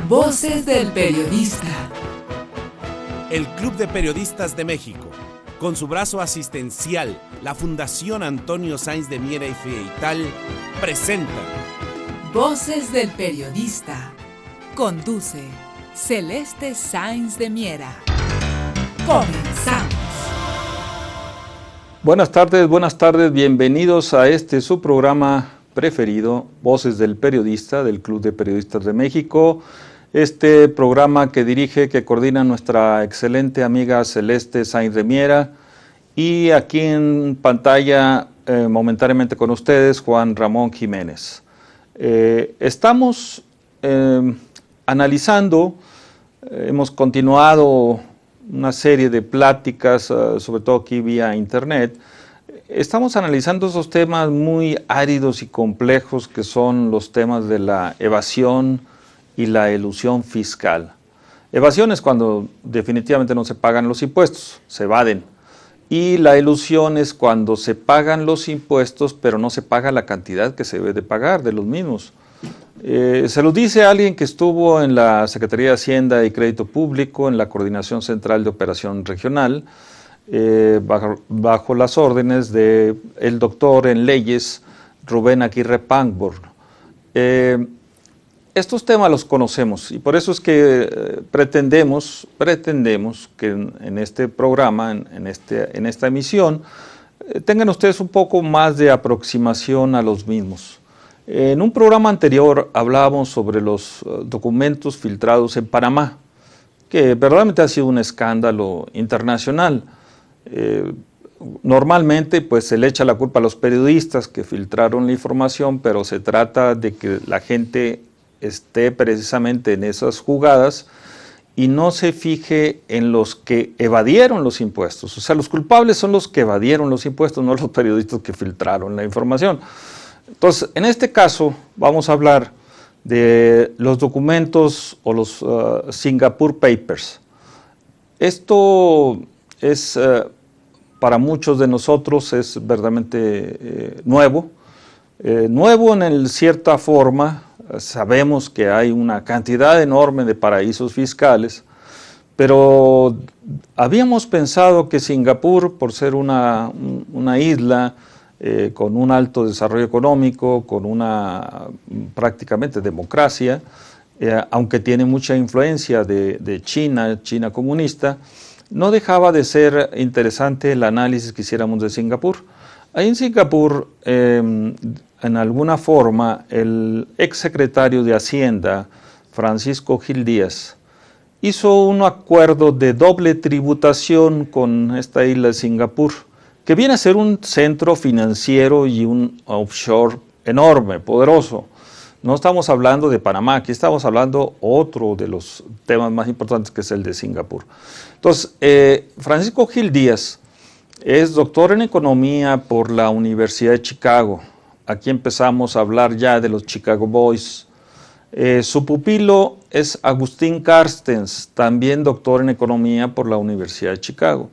Voces del Periodista. El Club de Periodistas de México, con su brazo asistencial, la Fundación Antonio Sáenz de Miera y Feital, presenta Voces del Periodista. Conduce Celeste Sáenz de Miera. Comenzamos. Buenas tardes, bienvenidos a su programa preferido, Voces del Periodista, del Club de Periodistas de México. Este programa que dirige, que coordina nuestra excelente amiga Celeste Sáenz de Miera, y aquí en pantalla momentáneamente con ustedes, Juan Ramón Jiménez. Estamos analizando, hemos continuado una serie de pláticas, sobre todo aquí vía internet. Estamos analizando esos temas muy áridos y complejos que son los temas de la evasión y la elusión fiscal. Evasión es cuando definitivamente no se pagan los impuestos, se evaden. Y la elusión es cuando se pagan los impuestos, pero no se paga la cantidad que se debe de pagar de los mismos. Se lo dice alguien que estuvo en la Secretaría de Hacienda y Crédito Público, en la Coordinación Central de Operación Regional, bajo las órdenes del doctor en leyes Rubén Aguirre Pangborn. Estos temas los conocemos y por eso es que pretendemos que en este programa, en esta emisión, tengan ustedes un poco más de aproximación a los mismos. En un programa anterior hablábamos sobre los documentos filtrados en Panamá, que verdaderamente ha sido un escándalo internacional. Normalmente pues se le echa la culpa a los periodistas que filtraron la información, pero se trata de que la gente esté precisamente en esas jugadas y no se fije en los que evadieron los impuestos. O sea, los culpables son los que evadieron los impuestos, no los periodistas que filtraron la información. Entonces, en este caso vamos a hablar de los documentos o los Singapore Papers. Esto es, para muchos de nosotros, es verdaderamente nuevo. Nuevo en cierta forma. Sabemos que hay una cantidad enorme de paraísos fiscales, pero habíamos pensado que Singapur, por ser una isla con un alto desarrollo económico, con una prácticamente democracia, aunque tiene mucha influencia de China comunista, no dejaba de ser interesante el análisis que hiciéramos de Singapur. Ahí en Singapur, en alguna forma, el exsecretario de Hacienda, Francisco Gil Díaz, hizo un acuerdo de doble tributación con esta isla de Singapur, que viene a ser un centro financiero y un offshore enorme, poderoso. No estamos hablando de Panamá, aquí estamos hablando otro de los temas más importantes, que es el de Singapur. Entonces, Francisco Gil Díaz es doctor en economía por la Universidad de Chicago. Aquí empezamos a hablar ya de los Chicago Boys. Su pupilo es Agustín Carstens, también doctor en economía por la Universidad de Chicago.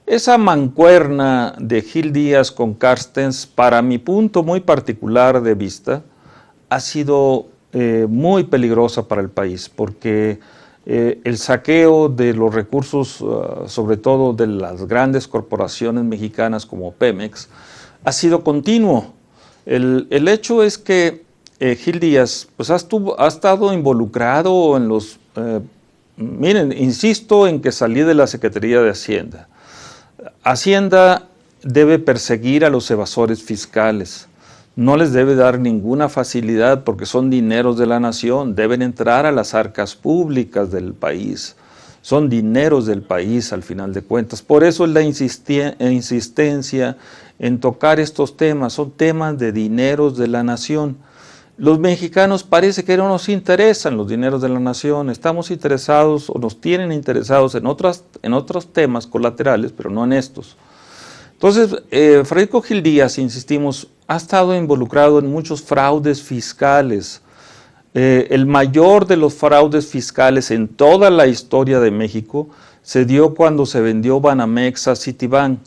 Esa mancuerna de Gil Díaz con Carstens, para mi punto muy particular de vista, ha sido muy peligrosa para el país, porque el saqueo de los recursos, sobre todo de las grandes corporaciones mexicanas como Pemex, ha sido continuo. El hecho es que Gil Díaz pues, ha estado involucrado en los... miren, insisto en que salí de la Secretaría de Hacienda. Hacienda debe perseguir a los evasores fiscales. No les debe dar ninguna facilidad porque son dineros de la nación, deben entrar a las arcas públicas del país. Son dineros del país al final de cuentas. Por eso es la insistencia en tocar estos temas, son temas de dineros de la nación. Los mexicanos parece que no nos interesan los dineros de la nación, estamos interesados o nos tienen interesados en otros temas colaterales, pero no en estos. Entonces, Francisco Gil Díaz, insistimos, ha estado involucrado en muchos fraudes fiscales. El mayor de los fraudes fiscales en toda la historia de México se dio cuando se vendió Banamex a Citibank.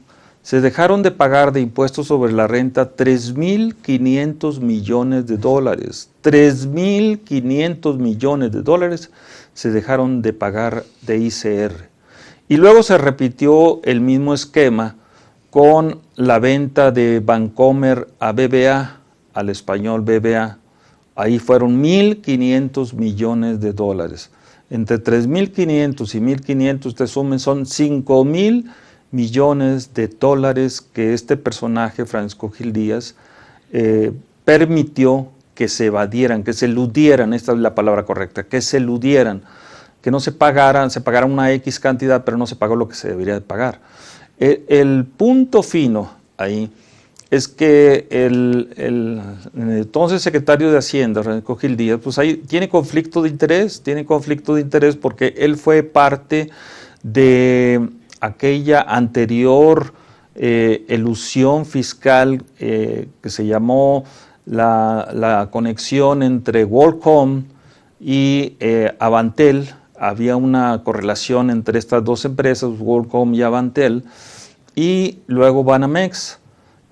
se dejaron de pagar de impuestos sobre la renta 3.500 millones de dólares. 3.500 millones de dólares se dejaron de pagar de ICR. Y luego se repitió el mismo esquema con la venta de Bancomer a BBA, al español BBA. Ahí fueron 1.500 millones de dólares. Entre 3.500 y 1.500 te sumen, son 5.000 millones de dólares que este personaje, Francisco Gil Díaz, permitió que se evadieran, que se eludieran, esta es la palabra correcta, que se eludieran, que no se pagaran, se pagara una X cantidad, pero no se pagó lo que se debería de pagar. El punto fino ahí es que el entonces secretario de Hacienda, Francisco Gil Díaz, pues ahí tiene conflicto de interés porque él fue parte de aquella anterior elusión fiscal que se llamó la conexión entre WorldCom y Avantel. Había una correlación entre estas dos empresas, WorldCom y Avantel, y luego Banamex.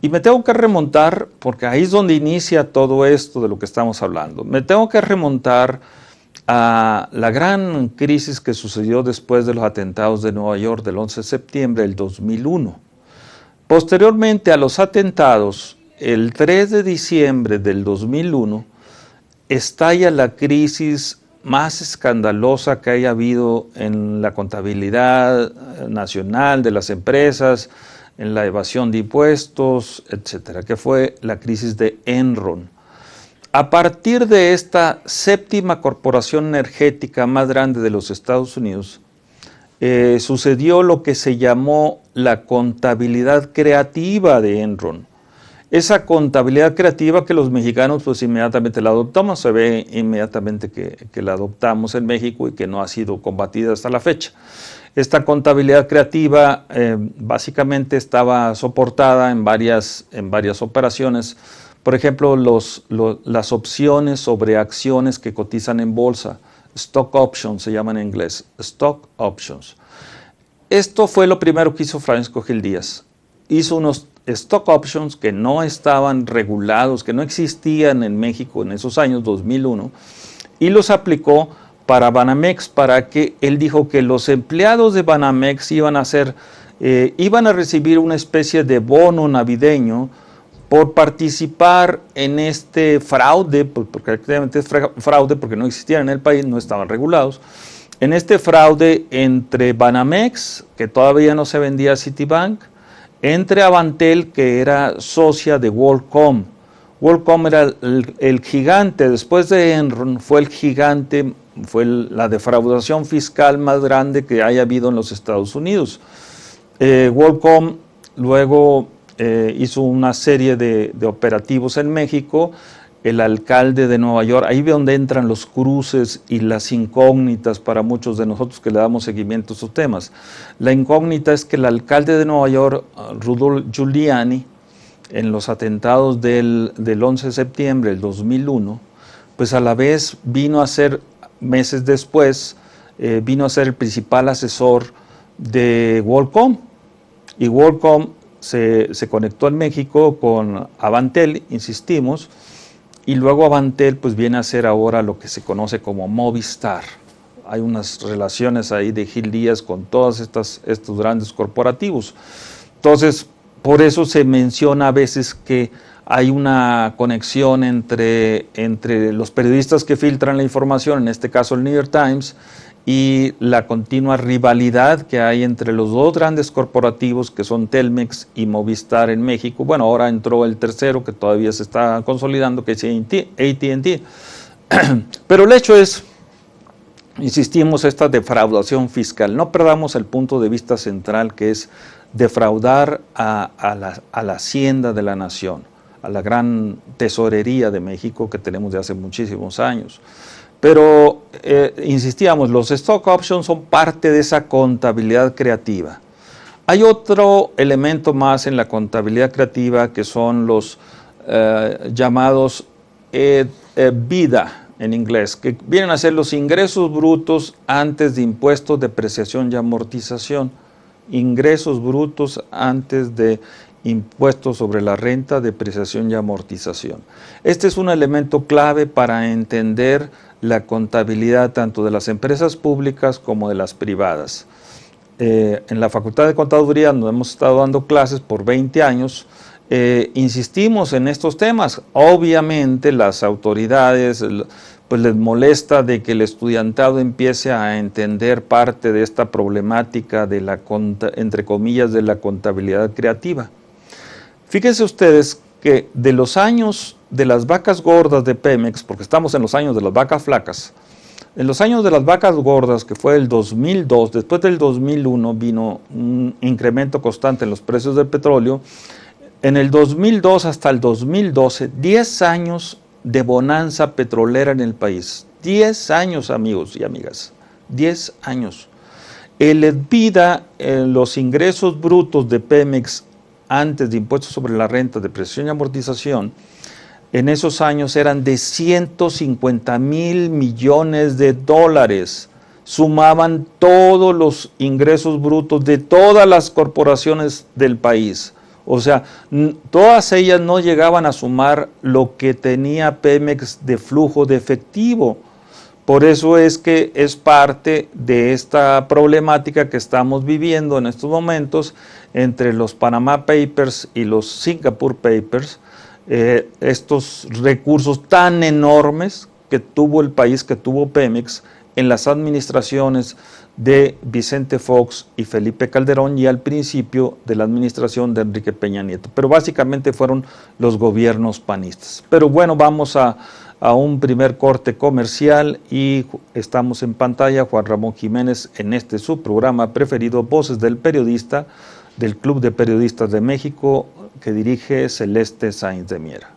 Y me tengo que remontar, porque ahí es donde inicia todo esto de lo que estamos hablando. Me tengo que remontar a la gran crisis que sucedió después de los atentados de Nueva York del 11 de septiembre del 2001. Posteriormente a los atentados, el 3 de diciembre del 2001, estalla la crisis más escandalosa que haya habido en la contabilidad nacional de las empresas, en la evasión de impuestos, etcétera, que fue la crisis de Enron. A partir de esta séptima corporación energética más grande de los Estados Unidos, sucedió lo que se llamó la contabilidad creativa de Enron. Esa contabilidad creativa que los mexicanos pues inmediatamente la adoptamos, se ve inmediatamente que la adoptamos en México y que no ha sido combatida hasta la fecha. Esta contabilidad creativa básicamente estaba soportada en varias operaciones. Por ejemplo, las opciones sobre acciones que cotizan en bolsa, stock options se llaman en inglés, stock options. Esto fue lo primero que hizo Francisco Gil Díaz. Hizo unos stock options que no estaban regulados, que no existían en México en esos años, 2001, y los aplicó para Banamex, para que él dijo que los empleados de Banamex iban a recibir una especie de bono navideño por participar en este fraude, porque actualmente es fraude porque no existían en el país, no estaban regulados, en este fraude entre Banamex, que todavía no se vendía a Citibank, entre Avantel, que era socia de WorldCom. WorldCom era el gigante, después de Enron, fue el gigante, fue la defraudación fiscal más grande que haya habido en los Estados Unidos. WorldCom luego hizo una serie de operativos en México. El alcalde de Nueva York, ahí ve donde entran los cruces y las incógnitas para muchos de nosotros que le damos seguimiento a estos temas. La incógnita es que el alcalde de Nueva York, Rudolph Giuliani, en los atentados del 11 de septiembre del 2001, pues a la vez vino a ser, meses después, vino a ser el principal asesor de WorldCom. Y WorldCom se conectó en México con Avantel, insistimos, y luego Avantel pues viene a ser ahora lo que se conoce como Movistar. Hay unas relaciones ahí de Gil Díaz con todos estos grandes corporativos. Entonces, por eso se menciona a veces que hay una conexión entre los periodistas que filtran la información, en este caso el New York Times, y la continua rivalidad que hay entre los dos grandes corporativos que son Telmex y Movistar en México. Bueno, ahora entró el tercero que todavía se está consolidando, que es AT&T. Pero el hecho es, insistimos, esta defraudación fiscal. No perdamos el punto de vista central, que es defraudar a la hacienda de la nación, a la gran tesorería de México que tenemos de hace muchísimos años. Pero insistíamos, los stock options son parte de esa contabilidad creativa. Hay otro elemento más en la contabilidad creativa que son los llamados EBITDA en inglés, que vienen a ser los ingresos brutos antes de impuestos, depreciación y amortización. ingresos brutos antes de impuestos sobre la renta, depreciación y amortización. Este es un elemento clave para entender la contabilidad tanto de las empresas públicas como de las privadas. En la Facultad de Contaduría, donde hemos estado dando clases por 20 años, insistimos en estos temas. Obviamente las autoridades pues les molesta de que el estudiantado empiece a entender parte de esta problemática de la, entre comillas, de la contabilidad creativa. Fíjense ustedes que de los años de las vacas gordas de Pemex, porque estamos en los años de las vacas flacas, en los años de las vacas gordas, que fue el 2002, después del 2001 vino un incremento constante en los precios del petróleo. En el 2002 hasta el 2012, 10 años de bonanza petrolera en el país. 10 años, amigos y amigas, 10 años. El EBITDA, los ingresos brutos de Pemex antes de impuestos sobre la renta, depreciación y amortización, en esos años eran de 150,000 millones de dólares. Sumaban todos los ingresos brutos de todas las corporaciones del país. O sea, todas ellas no llegaban a sumar lo que tenía Pemex de flujo de efectivo. Por eso es que es parte de esta problemática que estamos viviendo en estos momentos entre los Panama Papers y los Singapore Papers, estos recursos tan enormes que tuvo el país, que tuvo Pemex, en las administraciones de Vicente Fox y Felipe Calderón y al principio de la administración de Enrique Peña Nieto. Pero básicamente fueron los gobiernos panistas. Pero bueno, vamos a un primer corte comercial y estamos en pantalla Juan Ramón Jiménez en este su programa preferido, Voces del Periodista, del Club de Periodistas de México, que dirige Celeste Sáenz de Miera.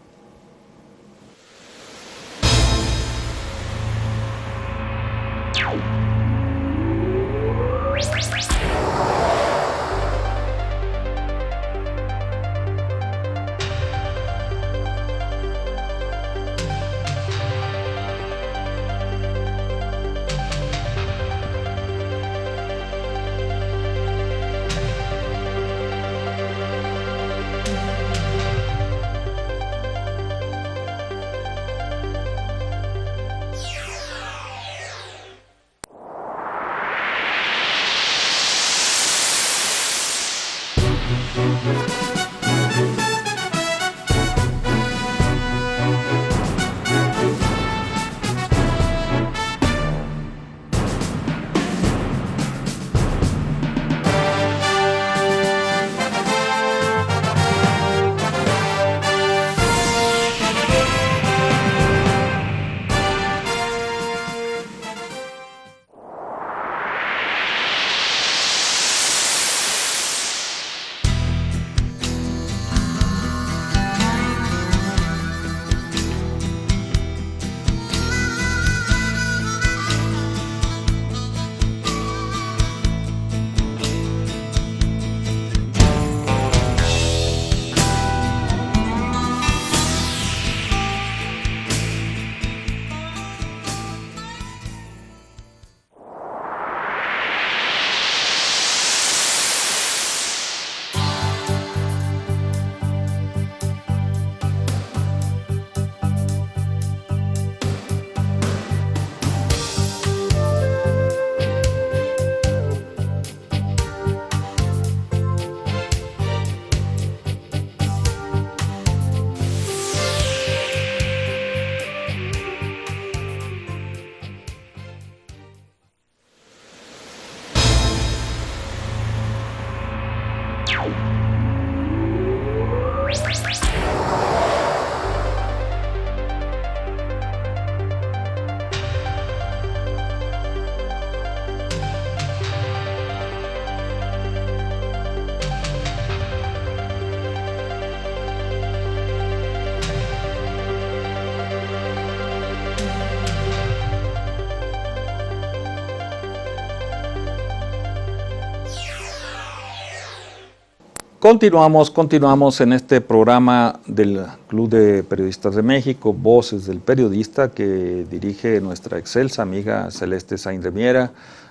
Continuamos en este programa del Club de Periodistas de México, Voces del Periodista, que dirige nuestra excelsa amiga Celeste Sáenz de Miera,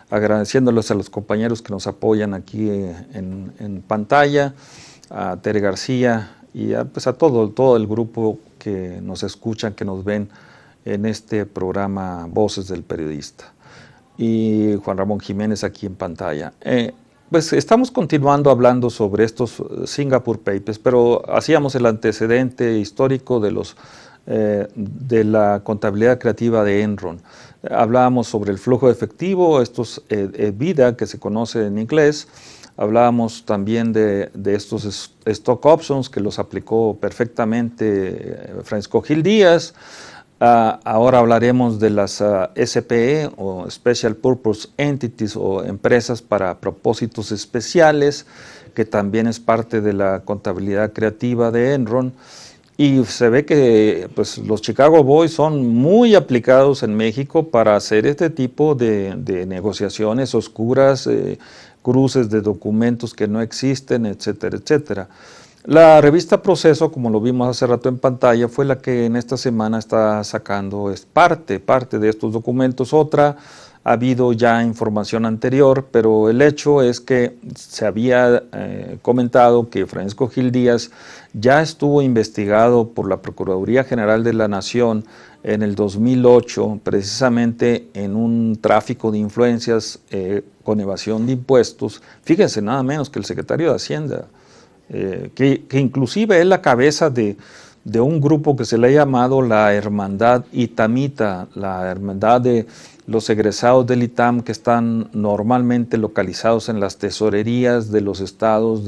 agradeciéndoles a los compañeros que nos apoyan aquí en pantalla, a Tere García y pues a todo el grupo que nos escuchan, que nos ven en este programa Voces del Periodista. Y Juan Ramón Jiménez aquí en pantalla. Pues estamos continuando hablando sobre estos Singapore Papers, pero hacíamos el antecedente histórico de la contabilidad creativa de Enron. Hablábamos sobre el flujo de efectivo, estos EBITDA que se conoce en inglés. Hablábamos también de estos stock options que los aplicó perfectamente Francisco Gil Díaz. Ahora hablaremos de las SPE o Special Purpose Entities o empresas para propósitos especiales, que también es parte de la contabilidad creativa de Enron. Y se ve que pues, los Chicago Boys son muy aplicados en México para hacer este tipo de negociaciones oscuras, cruces de documentos que no existen, etcétera, etcétera. La revista Proceso, como lo vimos hace rato en pantalla, fue la que en esta semana está sacando parte de estos documentos. Otra, ha habido ya información anterior, pero el hecho es que se había comentado que Francisco Gil Díaz ya estuvo investigado por la Procuraduría General de la Nación en el 2008, precisamente en un tráfico de influencias con evasión de impuestos. Fíjense, nada menos que el secretario de Hacienda, que inclusive es la cabeza de un grupo que se le ha llamado la Hermandad Itamita, la Hermandad de los egresados del ITAM, que están normalmente localizados en las tesorerías de los estados,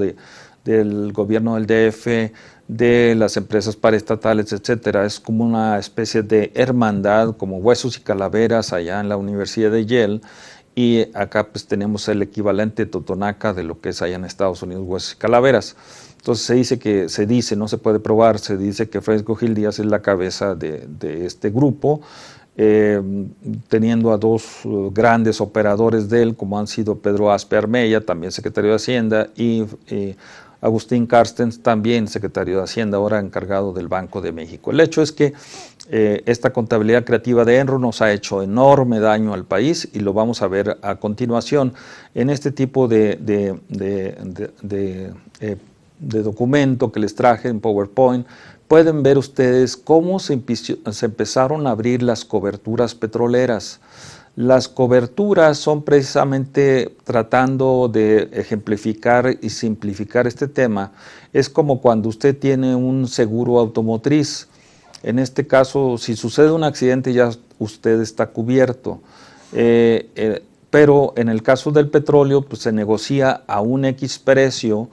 del gobierno del DF, de las empresas paraestatales, etcétera. Es como una especie de hermandad, como Huesos y Calaveras allá en la Universidad de Yale, y acá pues tenemos el equivalente totonaca de lo que es allá en Estados Unidos, Huesos y Calaveras. Entonces se dice, no se puede probar, se dice que Francisco Gil Díaz es la cabeza de este grupo, teniendo a dos grandes operadores de él, como han sido Pedro Aspe Armella, también secretario de Hacienda, y Agustín Carstens, también secretario de Hacienda, ahora encargado del Banco de México. El hecho es que esta contabilidad creativa de Enron nos ha hecho enorme daño al país y lo vamos a ver a continuación en este tipo de documento que les traje en PowerPoint. Pueden ver ustedes cómo se empezaron a abrir las coberturas petroleras. Las coberturas son precisamente tratando de ejemplificar y simplificar este tema. Es como cuando usted tiene un seguro automotriz. En este caso, si sucede un accidente, ya usted está cubierto. Pero en el caso del petróleo, pues se negocia a un X precio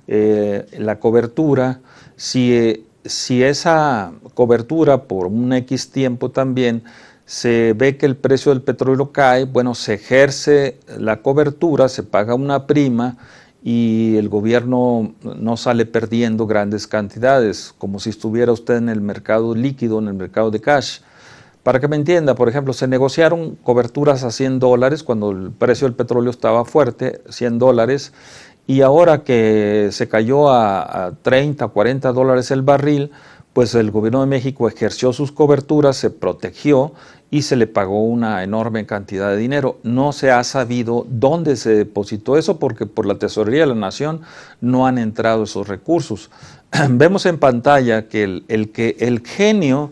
la cobertura. Si esa cobertura por un X tiempo también se ve que el precio del petróleo cae, bueno, se ejerce la cobertura, se paga una prima y el gobierno no sale perdiendo grandes cantidades, como si estuviera usted en el mercado líquido, en el mercado de cash. Para que me entienda, por ejemplo, se negociaron coberturas a $100 cuando el precio del petróleo estaba fuerte, $100, y ahora que se cayó a 30, 40 dólares el barril, pues el gobierno de México ejerció sus coberturas, se protegió y se le pagó una enorme cantidad de dinero. No se ha sabido dónde se depositó eso porque por la Tesorería de la Nación no han entrado esos recursos. Vemos en pantalla que el genio,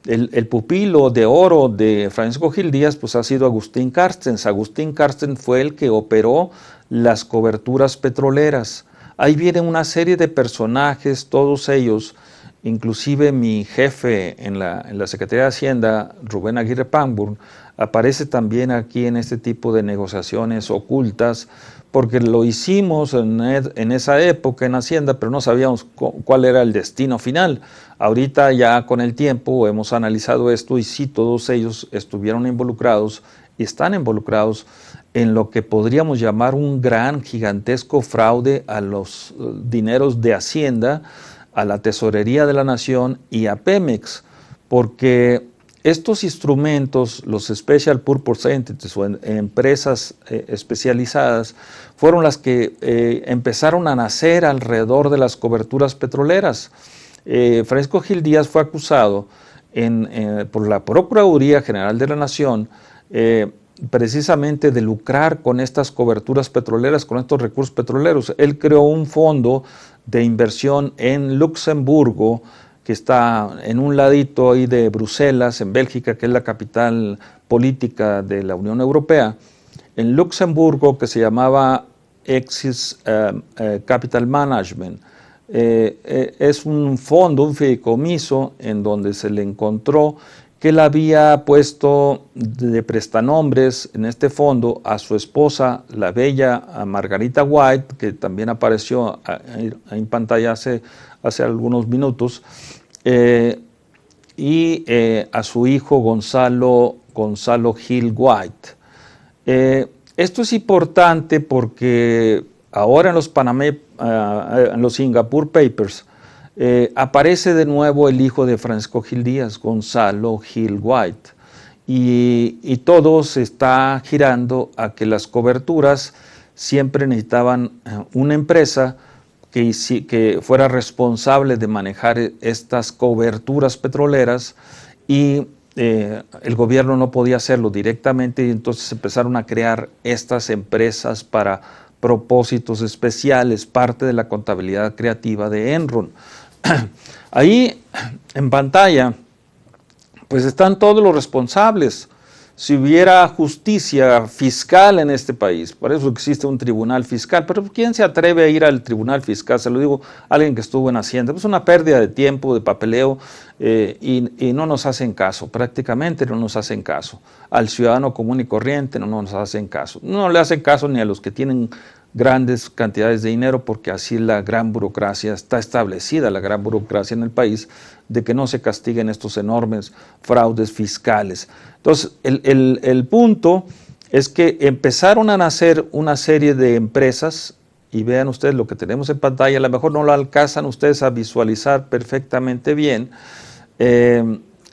el pupilo de oro de Francisco Gil Díaz, pues ha sido Agustín Carstens. Agustín Carstens fue el que operó las coberturas petroleras. Ahí viene una serie de personajes, todos ellos, inclusive mi jefe en la Secretaría de Hacienda, Rubén Aguirre Pangburn, aparece también aquí en este tipo de negociaciones ocultas, porque lo hicimos en esa época en Hacienda, pero no sabíamos cuál era el destino final. Ahorita ya con el tiempo hemos analizado esto y sí, todos ellos estuvieron involucrados y están involucrados en lo que podríamos llamar un gran, gigantesco fraude a los dineros de Hacienda, a la Tesorería de la Nación y a Pemex, porque estos instrumentos, los Special Purpose Entities o empresas especializadas, fueron las que empezaron a nacer alrededor de las coberturas petroleras. Francisco Gil Díaz fue acusado por la Procuraduría General de la Nación precisamente de lucrar con estas coberturas petroleras, con estos recursos petroleros. Él creó un fondo de inversión en Luxemburgo, que está en un ladito ahí de Bruselas, en Bélgica, que es la capital política de la Unión Europea, en Luxemburgo, que se llamaba Axis Capital Management. Es un fondo, un fideicomiso, en donde se le encontró que él había puesto de prestanombres en este fondo a su esposa, la bella Margarita White, que también apareció en pantalla hace algunos minutos, y a su hijo Gonzalo Gil White. Esto es importante porque ahora en los Singapore Papers aparece de nuevo el hijo de Francisco Gil Díaz, Gonzalo Gil White, y todo se está girando a que las coberturas siempre necesitaban una empresa que fuera responsable de manejar estas coberturas petroleras, y el gobierno no podía hacerlo directamente, y entonces empezaron a crear estas empresas para propósitos especiales, parte de la contabilidad creativa de Enron. Ahí en pantalla pues están todos los responsables. Si hubiera justicia fiscal en este país, por eso existe un tribunal fiscal, pero ¿quién se atreve a ir al tribunal fiscal? Se lo digo a alguien que estuvo en Hacienda. Es una pérdida de tiempo, de papeleo, y no nos hacen caso, prácticamente no nos hacen caso. Al ciudadano común y corriente no nos hacen caso. No le hacen caso ni a los que tienen grandes cantidades de dinero, porque así la gran burocracia, está establecida la gran burocracia en el país, de que no se castiguen estos enormes fraudes fiscales. Entonces, el punto es que empezaron a nacer una serie de empresas, y vean ustedes lo que tenemos en pantalla, a lo mejor no lo alcanzan ustedes a visualizar perfectamente bien.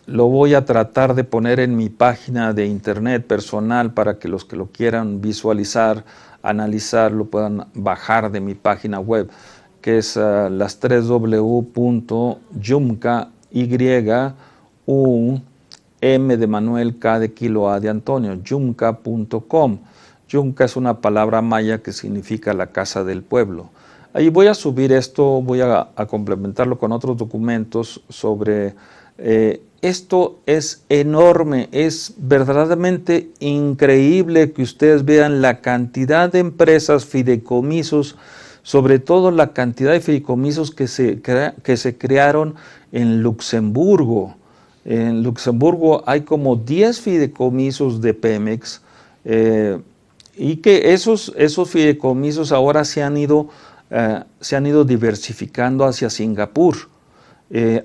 Lo voy a tratar de poner en mi página de internet personal para que los que lo quieran visualizar, analizar, lo puedan bajar de mi página web, que es las 3 www.yumca, M de Manuel, K de Kilo, A de Antonio, yumca.com. Yumca es una palabra maya que significa la casa del pueblo. Ahí voy a subir esto, voy a complementarlo con otros documentos sobre esto. Es enorme, es verdaderamente increíble que ustedes vean la cantidad de empresas, fideicomisos, sobre todo la cantidad de fideicomisos que se crearon en Luxemburgo. En Luxemburgo hay como 10 fideicomisos de Pemex, y que esos fideicomisos ahora se han ido diversificando hacia Singapur.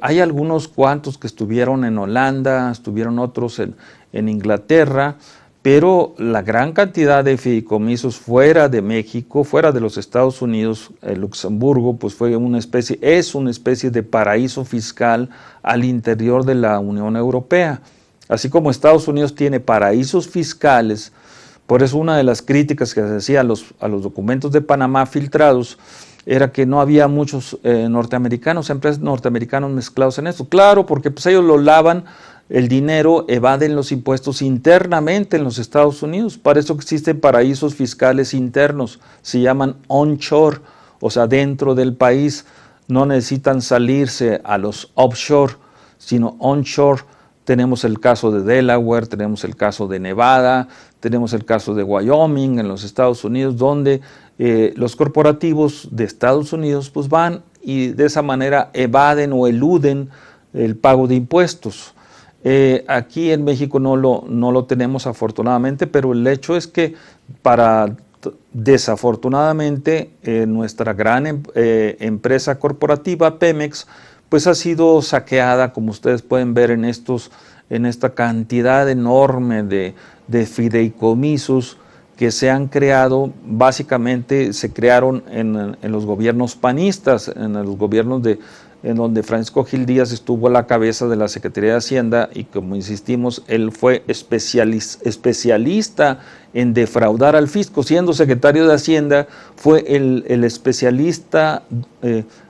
Hay algunos cuantos que estuvieron en Holanda, estuvieron otros en Inglaterra, pero la gran cantidad de fideicomisos fuera de México, fuera de los Estados Unidos, Luxemburgo, pues es una especie de paraíso fiscal al interior de la Unión Europea. Así como Estados Unidos tiene paraísos fiscales, por eso una de las críticas que se hacía a los documentos de Panamá filtrados era que no había muchos norteamericanos, empresas norteamericanos mezclados en esto. Claro, porque pues ellos lo lavan el dinero, evaden los impuestos internamente en los Estados Unidos. Para eso existen paraísos fiscales internos, se llaman onshore, o sea, dentro del país. No necesitan salirse a los offshore, sino onshore. Tenemos el caso de Delaware, tenemos el caso de Nevada, tenemos el caso de Wyoming en los Estados Unidos, donde los corporativos de Estados Unidos pues van y de esa manera evaden o eluden el pago de impuestos. Aquí en México no lo tenemos afortunadamente, pero el hecho es que desafortunadamente nuestra gran empresa corporativa Pemex pues ha sido saqueada, como ustedes pueden ver en esta cantidad enorme de fideicomisos que se han creado. Básicamente se crearon en los gobiernos panistas, en los gobiernos en donde Francisco Gil Díaz estuvo a la cabeza de la Secretaría de Hacienda, y como insistimos, él fue especialista en defraudar al fisco. Siendo secretario de Hacienda, fue el especialista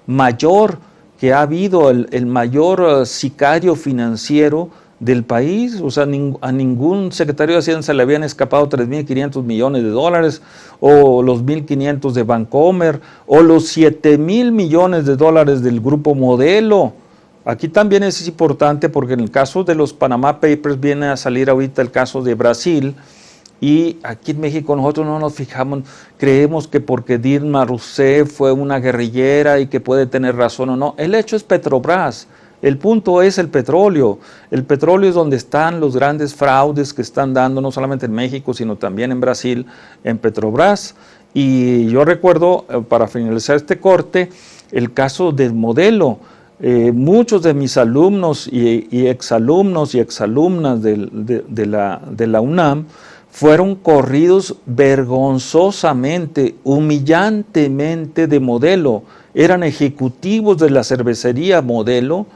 mayor que ha habido, el mayor sicario financiero del país. O sea, a ningún secretario de Hacienda se le habían escapado 3.500 millones de dólares, o los 1.500 de Bancomer, o los 7.000 millones de dólares del Grupo Modelo. Aquí también es importante porque en el caso de los Panama Papers viene a salir ahorita el caso de Brasil, y aquí en México nosotros no nos fijamos, creemos que porque Dilma Rousseff fue una guerrillera y que puede tener razón o no. El hecho es Petrobras, el punto es el petróleo. El petróleo es donde están los grandes fraudes que están dando, no solamente en México, sino también en Brasil, en Petrobras. Y yo recuerdo, para finalizar este corte, el caso del Modelo. Muchos de mis alumnos y exalumnos y exalumnas de la UNAM fueron corridos vergonzosamente, humillantemente de Modelo. Eran ejecutivos de la cervecería Modelo,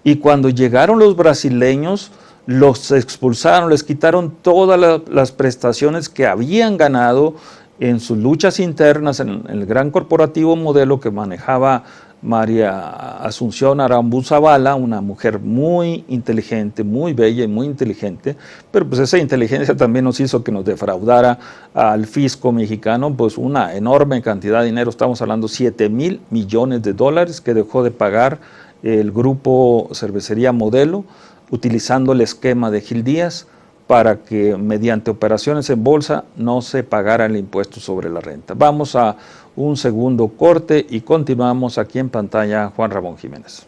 y cuando llegaron los brasileños los expulsaron, les quitaron todas las prestaciones que habían ganado en sus luchas internas en el gran corporativo Modelo que manejaba María Asunción Aramburu Zavala, una mujer muy inteligente, muy bella y muy inteligente, pero pues esa inteligencia también nos hizo que nos defraudara al fisco mexicano pues una enorme cantidad de dinero. Estamos hablando 7.000 millones de dólares que dejó de pagar el grupo Cervecería Modelo, utilizando el esquema de Gil Díaz para que mediante operaciones en bolsa no se pagara el impuesto sobre la renta. Vamos a un segundo corte y continuamos. Aquí en pantalla Juan Ramón Jiménez.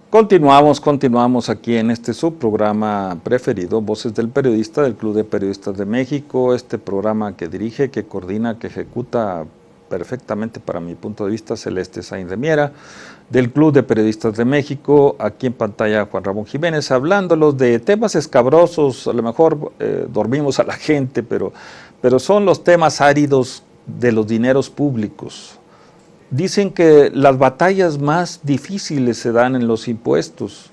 Continuamos aquí en este subprograma preferido, Voces del Periodista, del Club de Periodistas de México, este programa que dirige, que coordina, que ejecuta perfectamente, para mi punto de vista, Celeste Sainz de Miera, del Club de Periodistas de México. Aquí en pantalla Juan Ramón Jiménez, hablándolos de temas escabrosos. A lo mejor dormimos a la gente, pero son los temas áridos de los dineros públicos. Dicen que las batallas más difíciles se dan en los impuestos,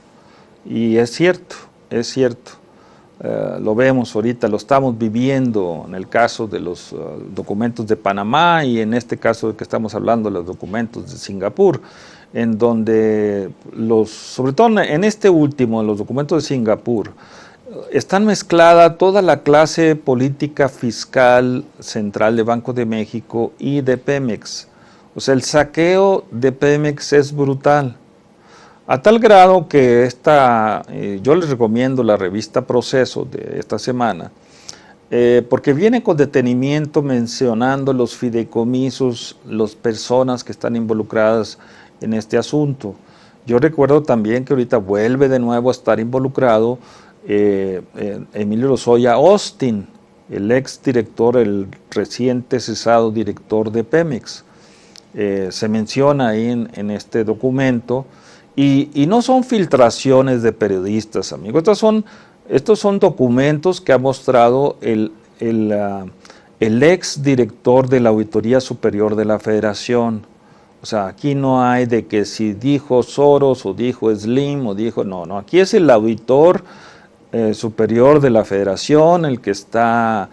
y es cierto, es cierto. lo vemos ahorita, lo estamos viviendo en el caso de los documentos de Panamá y en este caso de que estamos hablando de los documentos de Singapur, en donde sobre todo en este último, en los documentos de Singapur, están mezclada toda la clase política fiscal central de Banco de México y de Pemex. O sea, el saqueo de Pemex es brutal. A tal grado que yo les recomiendo la revista Proceso de esta semana, porque viene con detenimiento mencionando los fideicomisos, las personas que están involucradas en este asunto. Yo recuerdo también que ahorita vuelve de nuevo a estar involucrado Emilio Lozoya Austin, el ex director, el reciente cesado director de Pemex. Se menciona ahí en este documento, y no son filtraciones de periodistas, amigos. Estos son documentos que ha mostrado el ex director de la Auditoría Superior de la Federación. O sea, aquí no hay de que si dijo Soros o dijo Slim o dijo... No, aquí es el auditor superior de la Federación el que está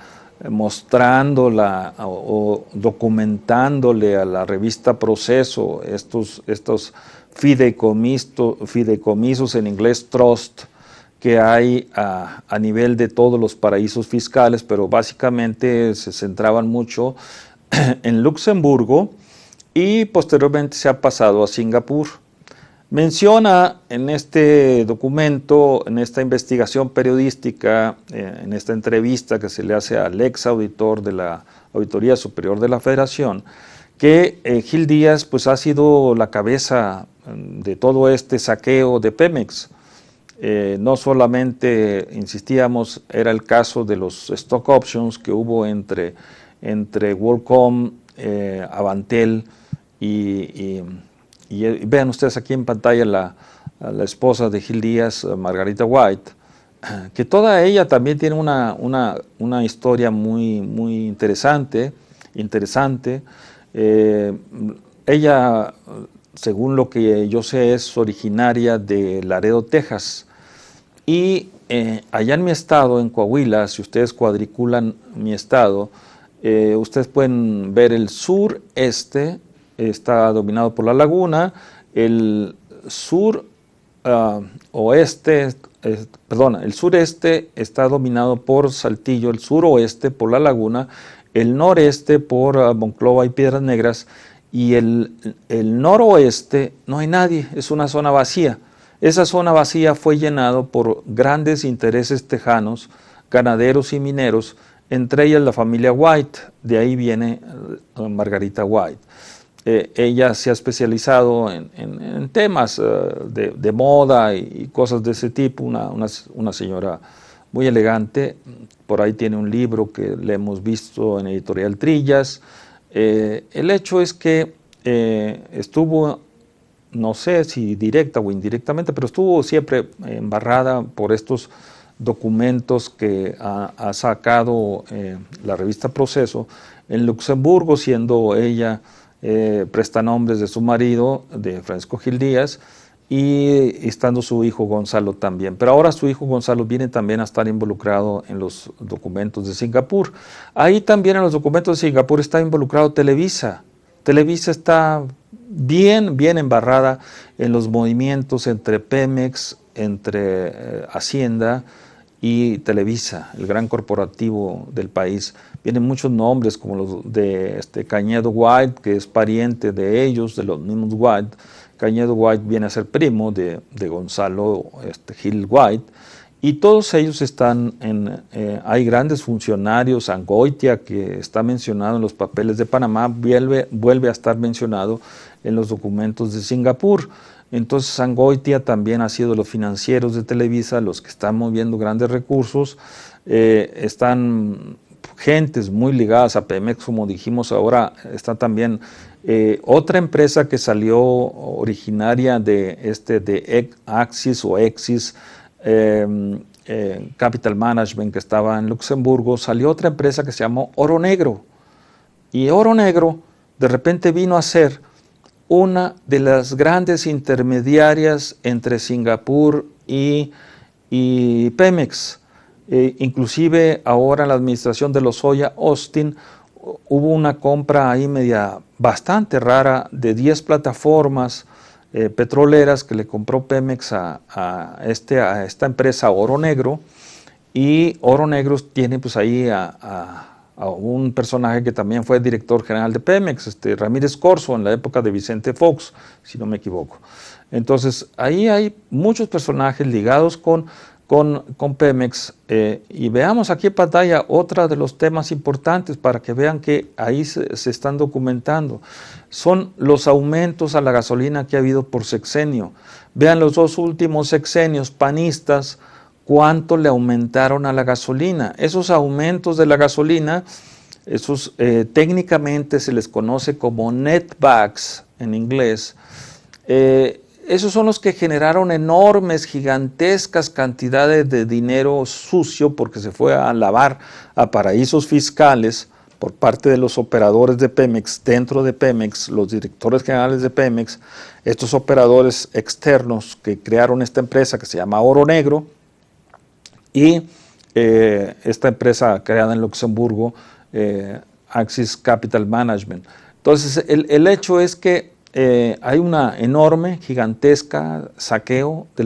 mostrando o documentándole a la revista Proceso estos fideicomisos, en inglés trust, que hay a nivel de todos los paraísos fiscales, pero básicamente se centraban mucho en Luxemburgo y posteriormente se ha pasado a Singapur. Menciona en este documento, en esta investigación periodística, en esta entrevista que se le hace al ex auditor de la Auditoría Superior de la Federación, que Gil Díaz pues, ha sido la cabeza de todo este saqueo de Pemex. No solamente, insistíamos, era el caso de los stock options que hubo entre WorldCom, Avantel y vean ustedes aquí en pantalla la esposa de Gil Díaz, Margarita White, que toda ella también tiene una historia muy interesante. Ella, según lo que yo sé, es originaria de Laredo, Texas, y allá en mi estado, en Coahuila, si ustedes cuadriculan mi estado, ustedes pueden ver el sureste, está dominado por la laguna, el el sureste está dominado por Saltillo, el suroeste por la laguna, el noreste por Monclova y Piedras Negras, y el noroeste no hay nadie, es una zona vacía. Esa zona vacía fue llenado por grandes intereses tejanos, ganaderos y mineros, entre ellas la familia White, de ahí viene Margarita White. Ella se ha especializado en temas de moda y cosas de ese tipo, una señora muy elegante. Por ahí tiene un libro que le hemos visto en Editorial Trillas. El hecho es que estuvo, no sé si directa o indirectamente, pero estuvo siempre embarrada por estos documentos que ha sacado la revista Proceso en Luxemburgo, siendo ella prestanombres de su marido, de Francisco Gil Díaz, y estando su hijo Gonzalo también. Pero ahora su hijo Gonzalo viene también a estar involucrado en los documentos de Singapur. Ahí también en los documentos de Singapur está involucrado Televisa. Televisa está bien embarrada en los movimientos entre Pemex, entre Hacienda y Televisa, el gran corporativo del país. Vienen muchos nombres como los de Cañedo White, que es pariente de ellos, de los mismos White. Cañedo White viene a ser primo de Gonzalo Gil White, y todos ellos están hay grandes funcionarios. Angoitia, que está mencionado en los papeles de Panamá, vuelve a estar mencionado en los documentos de Singapur. Entonces Angoitia también ha sido los financieros de Televisa, los que están moviendo grandes recursos. Están gentes muy ligadas a Pemex, como dijimos ahora. Está también otra empresa que salió originaria de Axis o Exis, Capital Management, que estaba en Luxemburgo. Salió otra empresa que se llamó Oro Negro, y Oro Negro de repente vino a ser una de las grandes intermediarias entre Singapur y Pemex. Inclusive ahora en la administración de Lozoya Austin hubo una compra ahí media bastante rara de 10 plataformas petroleras que le compró Pemex a esta empresa Oro Negro, y Oro Negro tiene pues ahí a un personaje que también fue director general de Pemex, Ramírez Corzo, en la época de Vicente Fox, si no me equivoco. Entonces ahí hay muchos personajes ligados con Pemex, y veamos aquí en pantalla otro de los temas importantes para que vean que ahí se están documentando. Son los aumentos a la gasolina que ha habido por sexenio. Vean los 2 últimos sexenios panistas, cuánto le aumentaron a la gasolina. Esos aumentos de la gasolina, esos técnicamente se les conoce como netbacks en inglés. Esos son los que generaron enormes, gigantescas cantidades de dinero sucio porque se fue a lavar a paraísos fiscales por parte de los operadores de Pemex, dentro de Pemex, los directores generales de Pemex, estos operadores externos que crearon esta empresa que se llama Oro Negro, y esta empresa creada en Luxemburgo, Axis Capital Management. Entonces, el hecho es que hay una enorme, gigantesca saqueo de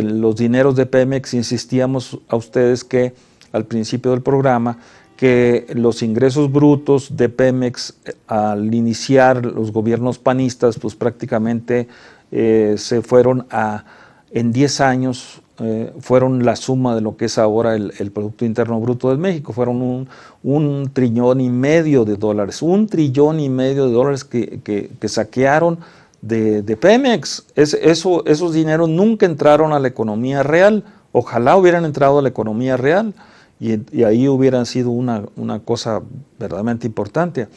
los dineros de Pemex. Insistíamos a ustedes que al principio del programa que los ingresos brutos de Pemex al iniciar los gobiernos panistas pues prácticamente se fueron en 10 años fueron la suma de lo que es ahora el Producto Interno Bruto de México. Fueron $1,5 trillón de dólares, $1,5 trillón que saquearon de Pemex. Esos dineros nunca entraron a la economía real. Ojalá hubieran entrado a la economía real y ahí hubieran sido una cosa verdaderamente importante.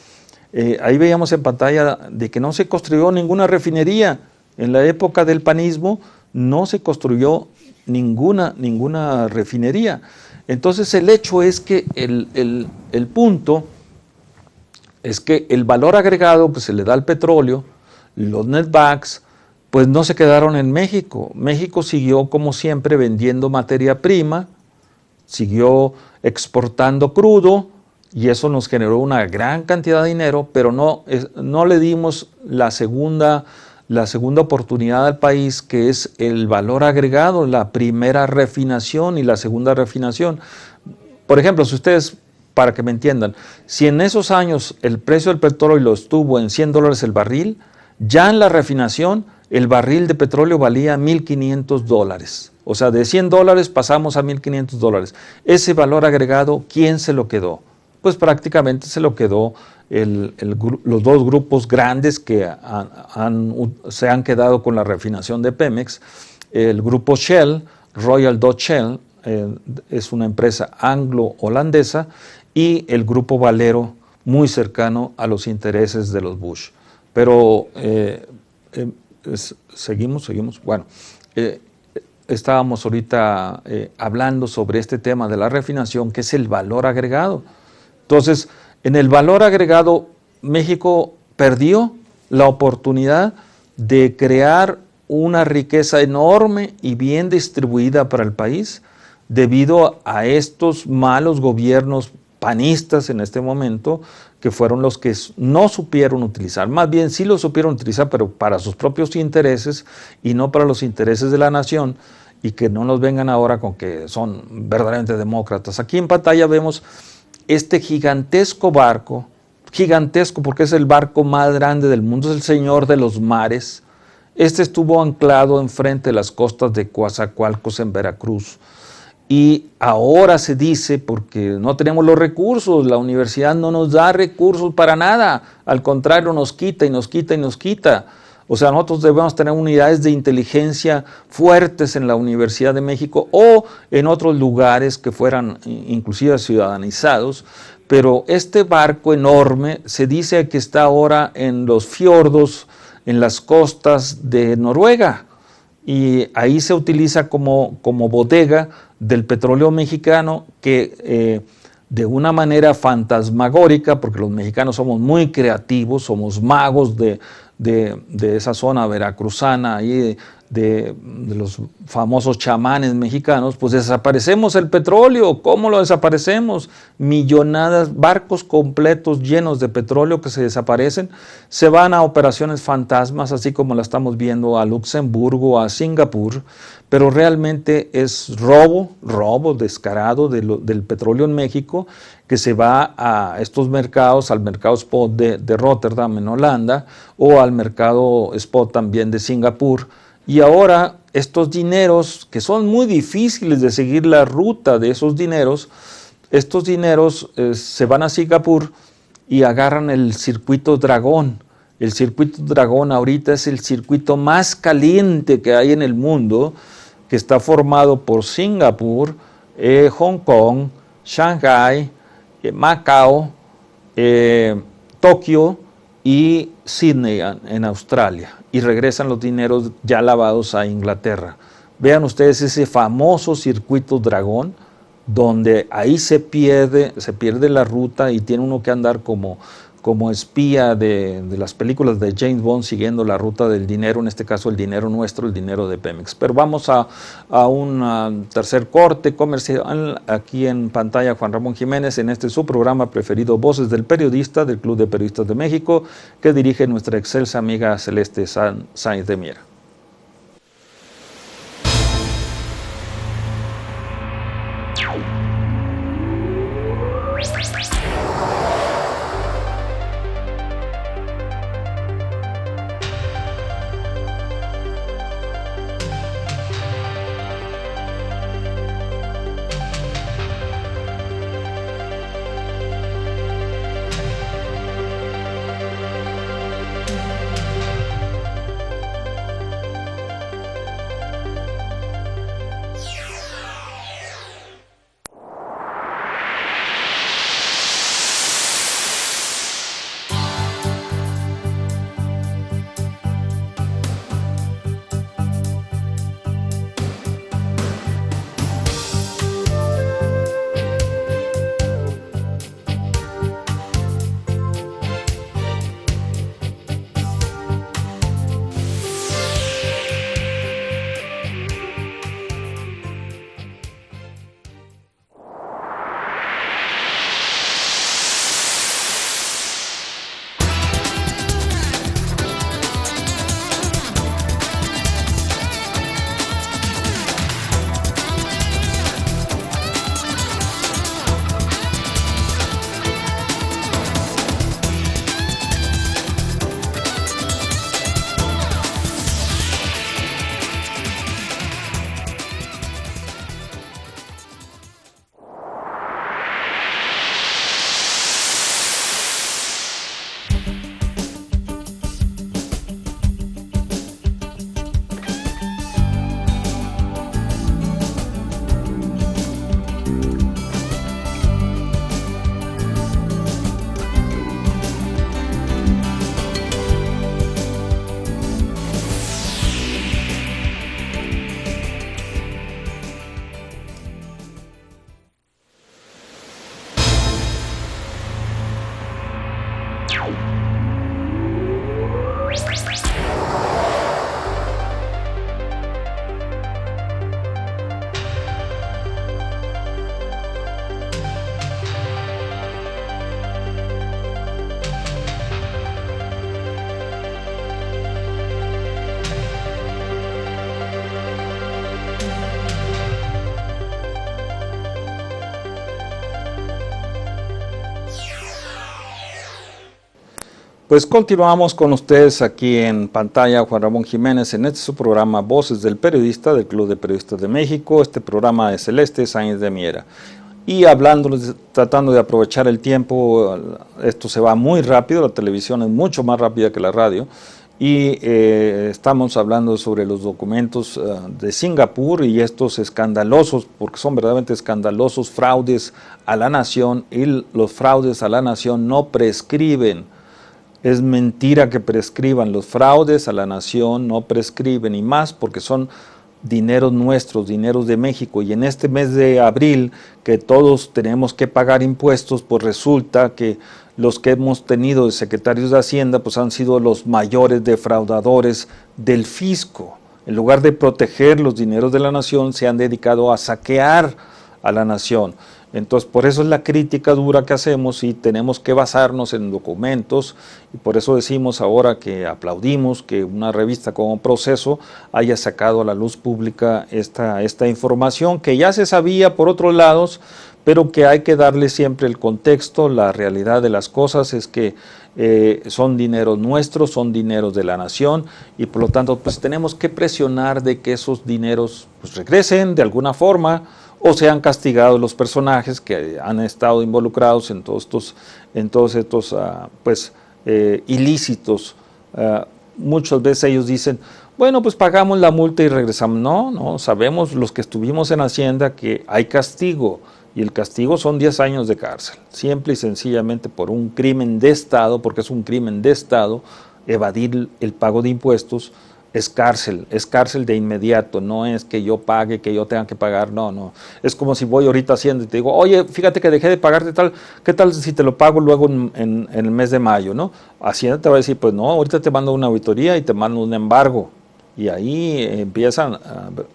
Ahí veíamos en pantalla de que no se construyó ninguna refinería. En la época del panismo no se construyó ninguna refinería. Entonces el hecho es que el punto es que el valor agregado que se le da al petróleo, los netbacks, pues no se quedaron en México. México siguió como siempre vendiendo materia prima, siguió exportando crudo y eso nos generó una gran cantidad de dinero, pero no le dimos la segunda oportunidad al país, que es el valor agregado, la primera refinación y la segunda refinación. Por ejemplo, si ustedes, para que me entiendan, si en esos años el precio del petróleo estuvo en $100 el barril, ya en la refinación el barril de petróleo valía $1,500. O sea, de $100 pasamos a $1,500. Ese valor agregado, ¿quién se lo quedó? Pues prácticamente se lo quedó los 2 grupos grandes que se han quedado con la refinación de Pemex. El grupo Shell, Royal Dutch Shell, es una empresa anglo-holandesa, y el grupo Valero, muy cercano a los intereses de los Bush. Pero seguimos. Bueno, estábamos ahorita hablando sobre este tema de la refinación, que es el valor agregado. Entonces, en el valor agregado, México perdió la oportunidad de crear una riqueza enorme y bien distribuida para el país debido a estos malos gobiernos panistas en este momento, que fueron los que no supieron utilizar. Más bien sí lo supieron utilizar, pero para sus propios intereses y no para los intereses de la nación, y que no nos vengan ahora con que son verdaderamente demócratas. Aquí en pantalla vemos este gigantesco barco, gigantesco porque es el barco más grande del mundo, es el señor de los mares. Este estuvo anclado enfrente de las costas de Coatzacoalcos en Veracruz. Y ahora se dice, porque no tenemos los recursos, la universidad no nos da recursos para nada, al contrario nos quita y nos quita y nos quita. O sea, nosotros debemos tener unidades de inteligencia fuertes en la Universidad de México o en otros lugares que fueran inclusive ciudadanizados, pero este barco enorme se dice que está ahora en los fiordos, en las costas de Noruega, y ahí se utiliza como bodega del petróleo mexicano que de una manera fantasmagórica, porque los mexicanos somos muy creativos, somos magos de esa zona veracruzana, ahí de los famosos chamanes mexicanos, pues desaparecemos el petróleo. ¿Cómo lo desaparecemos? Millonadas, barcos completos llenos de petróleo que se desaparecen, se van a operaciones fantasmas, así como la estamos viendo a Luxemburgo, a Singapur, pero realmente es robo descarado del petróleo en México, que se va a estos mercados, al mercado spot de Rotterdam en Holanda, o al mercado spot también de Singapur. Y ahora estos dineros, que son muy difíciles de seguir la ruta de esos dineros, estos dineros se van a Singapur y agarran el circuito Dragón. El circuito Dragón ahorita es el circuito más caliente que hay en el mundo, que está formado por Singapur, Hong Kong, Shanghái, Macao, Tokio y Sydney en Australia, y regresan los dineros ya lavados a Inglaterra. Vean ustedes ese famoso circuito Dragón, donde ahí se pierde la ruta y tiene uno que andar como espía de las películas de James Bond, siguiendo la ruta del dinero, en este caso el dinero nuestro, el dinero de Pemex. Pero vamos a un tercer corte comercial. Aquí en pantalla Juan Ramón Jiménez, en este su programa preferido, Voces del Periodista, del Club de Periodistas de México, que dirige nuestra excelsa amiga Celeste Sáenz de Miera. Pues continuamos con ustedes aquí en pantalla, Juan Ramón Jiménez, en este su programa Voces del Periodista, del Club de Periodistas de México, este programa de Celeste Sáenz de Miera. Y hablándoles, tratando de aprovechar el tiempo, esto se va muy rápido, la televisión es mucho más rápida que la radio, y estamos hablando sobre los documentos de Singapur y estos escandalosos, porque son verdaderamente escandalosos, fraudes a la nación, y los fraudes a la nación no prescriben. Es mentira que prescriban, los fraudes a la nación no prescriben, y más porque son dineros nuestros, dineros de México, y en este mes de abril que todos tenemos que pagar impuestos, pues resulta que los que hemos tenido de secretarios de Hacienda pues han sido los mayores defraudadores del fisco. En lugar de proteger los dineros de la nación, se han dedicado a saquear a la nación. Entonces, por eso es la crítica dura que hacemos y tenemos que basarnos en documentos, y por eso decimos ahora que aplaudimos que una revista como Proceso haya sacado a la luz pública esta información que ya se sabía por otros lados, pero que hay que darle siempre el contexto. La realidad de las cosas es que son dineros nuestros, son dineros de la nación, y por lo tanto pues tenemos que presionar de que esos dineros pues regresen de alguna forma, o sean castigados los personajes que han estado involucrados en todos estos ilícitos. Muchas veces ellos dicen, bueno, pues pagamos la multa y regresamos. No, sabemos los que estuvimos en Hacienda que hay castigo, y el castigo son 10 años de cárcel, simple y sencillamente por un crimen de Estado, porque es un crimen de Estado, evadir el pago de impuestos. Es cárcel de inmediato, no es que yo pague, que yo tenga que pagar, no. Es como si voy ahorita a Hacienda y te digo, oye, fíjate que dejé de pagarte tal, ¿qué tal si te lo pago luego en el mes de mayo, no? Hacienda te va a decir, pues no, ahorita te mando una auditoría y te mando un embargo. Y ahí empiezan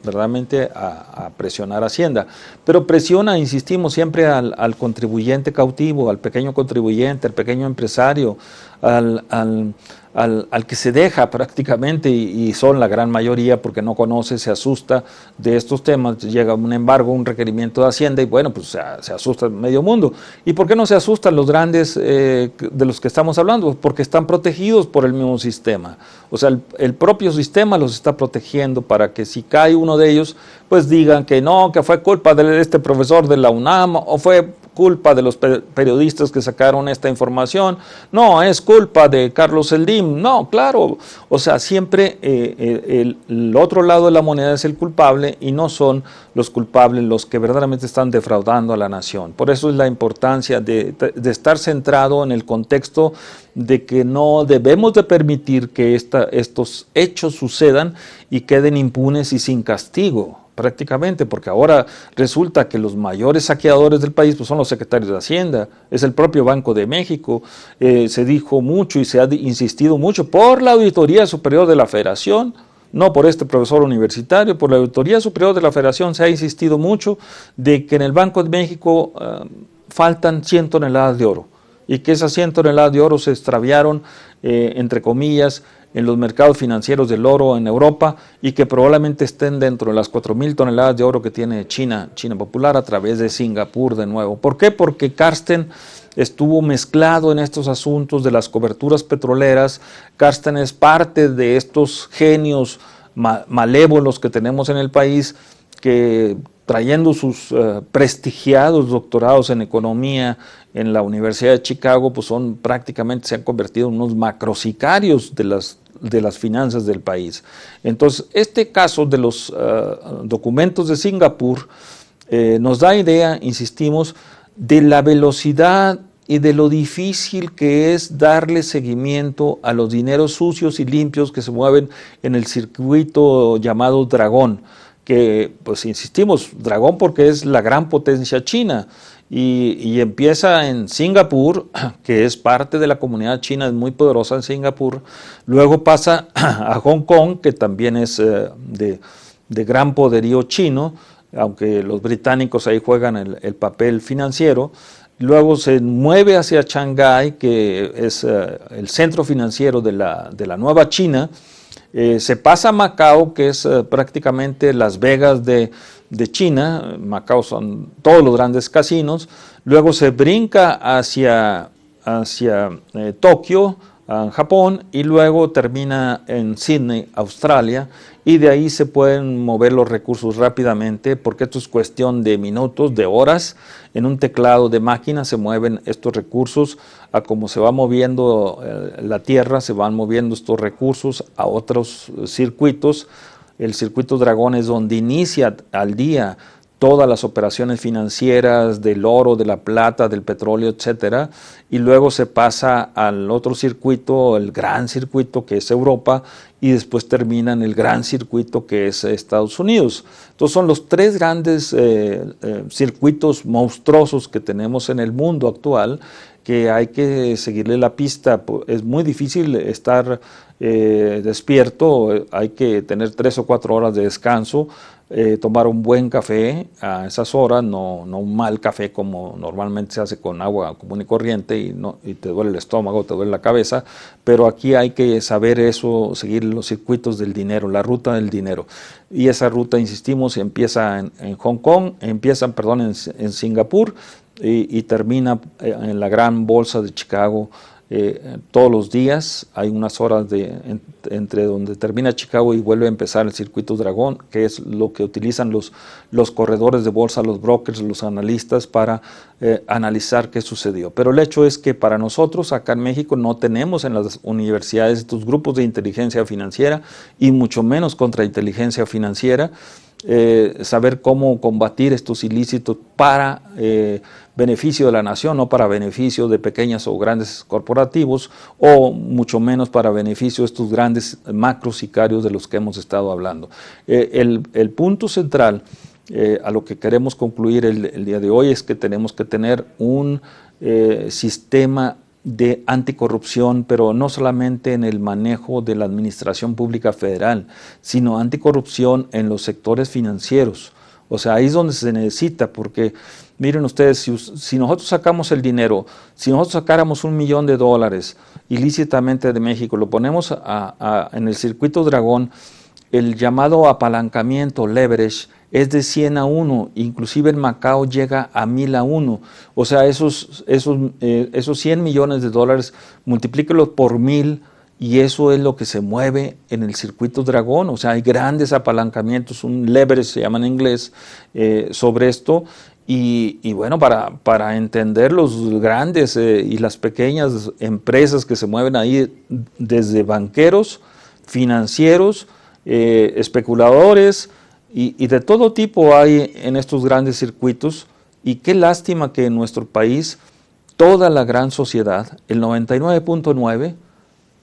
verdaderamente a presionar a Hacienda. Pero presiona, insistimos, siempre al contribuyente cautivo, al pequeño contribuyente, al pequeño empresario, al que se deja prácticamente, y son la gran mayoría porque no conoce, se asusta de estos temas. Llega un embargo, un requerimiento de Hacienda y bueno, pues se asusta medio mundo. ¿Y por qué no se asustan los grandes de los que estamos hablando? Porque están protegidos por el mismo sistema. O sea, el propio sistema los está protegiendo para que si cae uno de ellos, pues digan que no, que fue culpa de este profesor de la UNAM, o fue culpa de los periodistas que sacaron esta información, no, es culpa de Carlos Eldim. No, claro, o sea, siempre el otro lado de la moneda es el culpable, y no son los culpables los que verdaderamente están defraudando a la nación. Por eso es la importancia de estar centrado en el contexto de que no debemos de permitir que estos hechos sucedan y queden impunes y sin castigo, prácticamente, porque ahora resulta que los mayores saqueadores del país pues son los secretarios de Hacienda, es el propio Banco de México. Se dijo mucho y se ha insistido mucho por la Auditoría Superior de la Federación, no por este profesor universitario, por la Auditoría Superior de la Federación se ha insistido mucho de que en el Banco de México faltan 100 toneladas de oro, y que esas 100 toneladas de oro se extraviaron, entre comillas, en los mercados financieros del oro en Europa, y que probablemente estén dentro de las 4,000 toneladas de oro que tiene China Popular a través de Singapur de nuevo. ¿Por qué? Porque Carsten estuvo mezclado en estos asuntos de las coberturas petroleras. Carsten es parte de estos genios malévolos que tenemos en el país, que trayendo sus prestigiados doctorados en economía en la Universidad de Chicago, pues prácticamente se han convertido en unos macrosicarios de las finanzas del país. Entonces, este caso de los documentos de Singapur nos da idea, insistimos, de la velocidad y de lo difícil que es darle seguimiento a los dineros sucios y limpios que se mueven en el circuito llamado Dragón, que pues insistimos, Dragón porque es la gran potencia china, y empieza en Singapur, que es parte de la comunidad china, es muy poderosa en Singapur, luego pasa a Hong Kong, que también es de gran poderío chino, aunque los británicos ahí juegan el papel financiero. Luego se mueve hacia Shanghái, que es el centro financiero de la nueva China. Se pasa a Macao, que es prácticamente Las Vegas de China. Macao son todos los grandes casinos. Luego se brinca hacia Tokio, en Japón, y luego termina en Sydney, Australia, y de ahí se pueden mover los recursos rápidamente, porque esto es cuestión de minutos, de horas. En un teclado de máquina se mueven estos recursos, a como se va moviendo la Tierra, se van moviendo estos recursos a otros circuitos. El circuito Dragón es donde inicia al día todas las operaciones financieras del oro, de la plata, del petróleo, etcétera, y luego se pasa al otro circuito, el gran circuito que es Europa, y después termina en el gran circuito que es Estados Unidos. Entonces son los tres grandes circuitos monstruosos que tenemos en el mundo actual, que hay que seguirle la pista. Es muy difícil estar despierto, hay que tener 3 o 4 horas de descanso, tomar un buen café a esas horas, no un mal café como normalmente se hace con agua común y corriente y te duele el estómago, te duele la cabeza, pero aquí hay que saber eso, seguir los circuitos del dinero, la ruta del dinero. Y esa ruta, insistimos, empieza en Hong Kong, en Singapur y termina en la gran bolsa de Chicago. Todos los días hay unas horas entre donde termina Chicago y vuelve a empezar el circuito Dragón, que es lo que utilizan los corredores de bolsa, los brokers, los analistas para analizar qué sucedió. Pero el hecho es que para nosotros acá en México no tenemos en las universidades estos grupos de inteligencia financiera y mucho menos contrainteligencia financiera. Saber cómo combatir estos ilícitos para beneficio de la nación, no para beneficio de pequeñas o grandes corporativos, o mucho menos para beneficio de estos grandes macro sicarios de los que hemos estado hablando. El punto central a lo que queremos concluir el día de hoy es que tenemos que tener un sistema de anticorrupción, pero no solamente en el manejo de la administración pública federal, sino anticorrupción en los sectores financieros. O sea, ahí es donde se necesita, porque miren ustedes, si nosotros sacamos el dinero, si nosotros sacáramos $1 millón ilícitamente de México, lo ponemos en el circuito Dragón, el llamado apalancamiento, leverage, es de 100 a 1, inclusive en Macao llega a 1000 a 1. O sea, esos $100 millones, multiplíquelos por 1000 y eso es lo que se mueve en el circuito Dragón. O sea, hay grandes apalancamientos, un leverage se llama en inglés, sobre esto. Y bueno, para entender los grandes y las pequeñas empresas que se mueven ahí, desde banqueros, financieros, especuladores, y de todo tipo hay en estos grandes circuitos, y qué lástima que en nuestro país toda la gran sociedad, el 99.9%,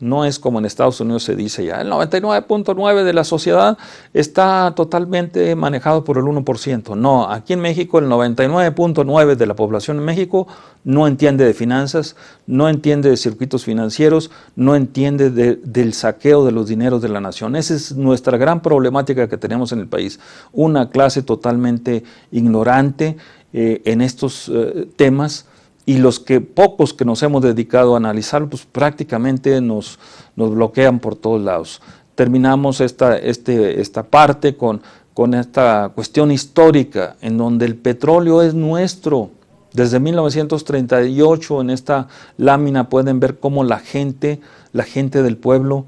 no es como en Estados Unidos se dice ya, el 99.9% de la sociedad está totalmente manejado por el 1%. No, aquí en México el 99.9% de la población en México no entiende de finanzas, no entiende de circuitos financieros, no entiende del saqueo de los dineros de la nación. Esa es nuestra gran problemática que tenemos en el país, una clase totalmente ignorante en estos temas. Y los pocos que nos hemos dedicado a analizar, pues prácticamente nos bloquean por todos lados. Terminamos esta parte con esta cuestión histórica, en donde el petróleo es nuestro. Desde 1938, en esta lámina pueden ver cómo la gente del pueblo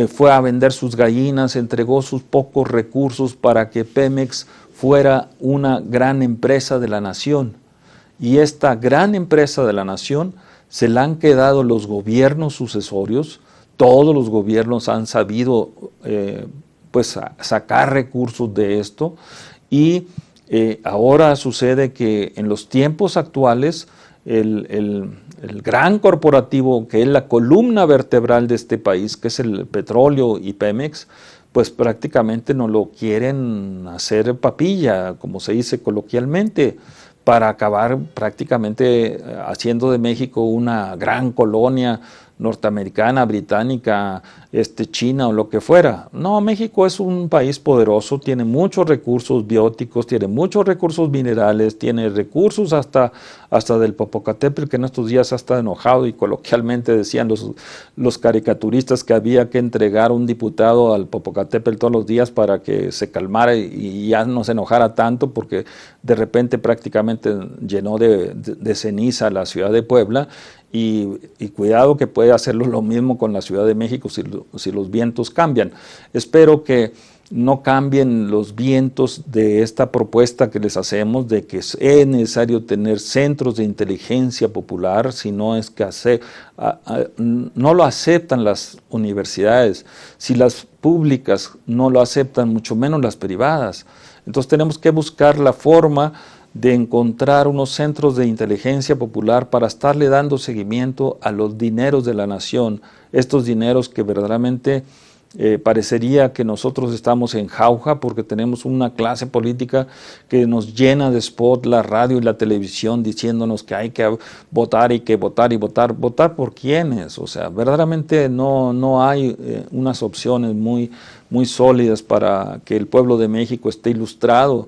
fue a vender sus gallinas, entregó sus pocos recursos para que Pemex fuera una gran empresa de la nación. Y esta gran empresa de la nación se la han quedado los gobiernos sucesorios. Todos los gobiernos han sabido sacar recursos de esto. Y ahora sucede que en los tiempos actuales el gran corporativo, que es la columna vertebral de este país, que es el petróleo y Pemex, pues prácticamente no lo quieren hacer papilla, como se dice coloquialmente, para acabar prácticamente haciendo de México una gran colonia norteamericana, británica, China o lo que fuera. No, México es un país poderoso, tiene muchos recursos bióticos, tiene muchos recursos minerales, tiene recursos hasta del Popocatépetl, que en estos días ha estado enojado, y coloquialmente decían los caricaturistas que había que entregar un diputado al Popocatépetl todos los días para que se calmara y ya no se enojara tanto, porque de repente prácticamente llenó de ceniza la ciudad de Puebla. Y cuidado que puede hacerlo lo mismo con la Ciudad de México si los vientos cambian. Espero que no cambien los vientos de esta propuesta que les hacemos, de que es necesario tener centros de inteligencia popular, si no es que no lo aceptan las universidades, si las públicas no lo aceptan, mucho menos las privadas. Entonces tenemos que buscar la forma de encontrar unos centros de inteligencia popular para estarle dando seguimiento a los dineros de la nación, estos dineros que verdaderamente parecería que nosotros estamos en jauja porque tenemos una clase política que nos llena de spot, la radio y la televisión diciéndonos que hay que votar y que votar y votar. ¿Votar por quiénes? O sea, verdaderamente no hay unas opciones muy sólidas para que el pueblo de México esté ilustrado.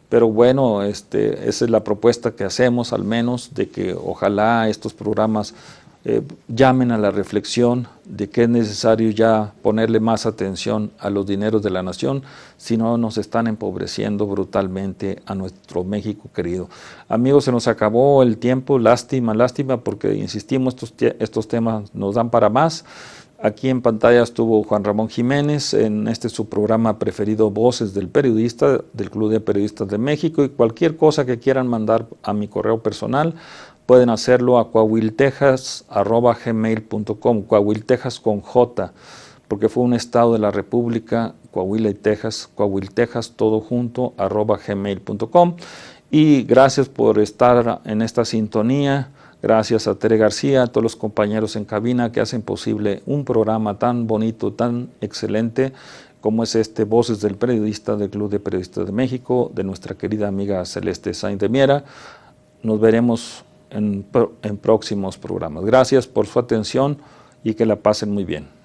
Pero bueno, esa es la propuesta que hacemos, al menos, de que ojalá estos programas llamen a la reflexión de que es necesario ya ponerle más atención a los dineros de la nación, si no nos están empobreciendo brutalmente a nuestro México querido. Amigos, se nos acabó el tiempo, lástima, porque insistimos, estos temas nos dan para más. Aquí en pantalla estuvo Juan Ramón Jiménez en su programa preferido, Voces del Periodista, del Club de Periodistas de México, y cualquier cosa que quieran mandar a mi correo personal, pueden hacerlo a coahuiltejas@gmail.com, Coahuil, Texas con J, porque fue un estado de la República, Coahuila y Texas, Coahuil, Texas, todo junto, @gmail.com. Y gracias por estar en esta sintonía. Gracias a Tere García, a todos los compañeros en cabina que hacen posible un programa tan bonito, tan excelente como es Voces del Periodista del Club de Periodistas de México, de nuestra querida amiga Celeste Sainz de Miera. Nos veremos en próximos programas. Gracias por su atención y que la pasen muy bien.